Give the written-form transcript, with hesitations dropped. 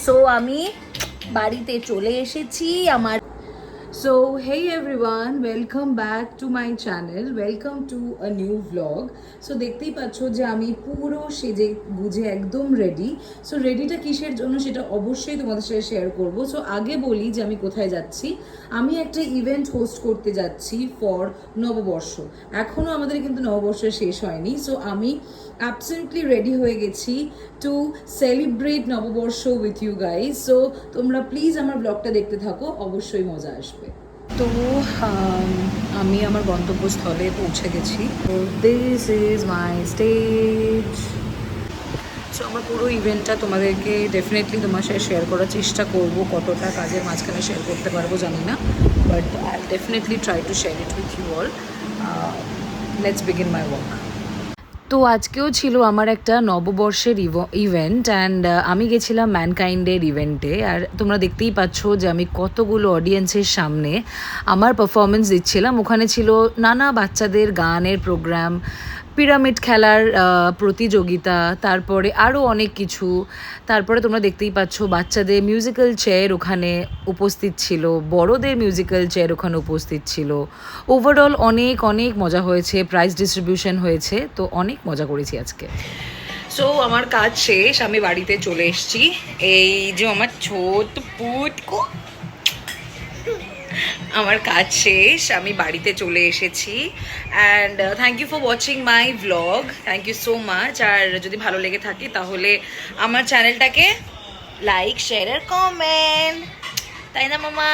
So আমি বাড়িতে চলে এসেছি আমার। So hey everyone, welcome back to my channel, welcome to a new vlog. So দেখতেই পাচ্ছ যে আমি পুরো সেজে গুজে একদম রেডি। সো রেডিটা কিসের জন্য সেটা অবশ্যই তোমাদের সাথে শেয়ার করব। সো আগে বলি যে আমি কোথায় যাচ্ছি। আমি একটা ইভেন্ট হোস্ট করতে যাচ্ছি ফর নববর্ষ। এখনও আমাদের কিন্তু নববর্ষ শেষ হয়নি। সো আমি অ্যাবসলিউটলি রেডি হয়ে গেছি টু সেলিব্রেট নববর্ষ উইথ ইউ গাইজ। সো তোমরা প্লিজ আমার ব্লগটা দেখতে থাকো, অবশ্যই মজা আসবে। তো আমি আমার গন্তব্যস্থলে পৌঁছে গেছি। This is my stage. So আমার পুরো ইভেন্টটা তোমাদেরকে ডেফিনেটলি তোমার সাথে শেয়ার করার চেষ্টা করব। কতটা কাজের মাঝখানে শেয়ার করতে পারবো জানি না, but I definitely try to share it with you all. Let's begin my work. তো আজকেও ছিল আমার একটা নববর্ষের ইভেন্ট অ্যান্ড আমি গেছিলাম ম্যানকাইন্ডের ইভেন্টে। আর তোমরা দেখতেই পাচ্ছ যে আমি কতগুলো অডিয়েন্সের সামনে আমার পারফরমেন্স দিচ্ছিলাম। ওখানে ছিল নানা বাচ্চাদের গানের প্রোগ্রাম, পিরামিড খেলার প্রতিযোগিতা, তারপরে আরও অনেক কিছু। তারপরে তোমরা দেখতেই পাচ্ছ বাচ্চাদের মিউজিক্যাল চেয়ার ওখানে উপস্থিত ছিল, বড়দের মিউজিক্যাল চেয়ার ওখানে উপস্থিত ছিল। ওভারঅল অনেক অনেক মজা হয়েছে, প্রাইজ ডিস্ট্রিবিউশন হয়েছে, তো অনেক মজা করেছি আজকে। সো আমার কাজ শেষ, আমি বাড়িতে চলে এসেছি। এই যে আমার ছোট পুটকো, আমার কাজ শেষ, আমি বাড়িতে চলে এসেছি। And thank you for watching my vlog, thank you so much. আর যদি ভালো লেগে থাকে তাহলে আমার চ্যানেলটাকে লাইক, শেয়ার আর কমেন্ট, তাই না মামা?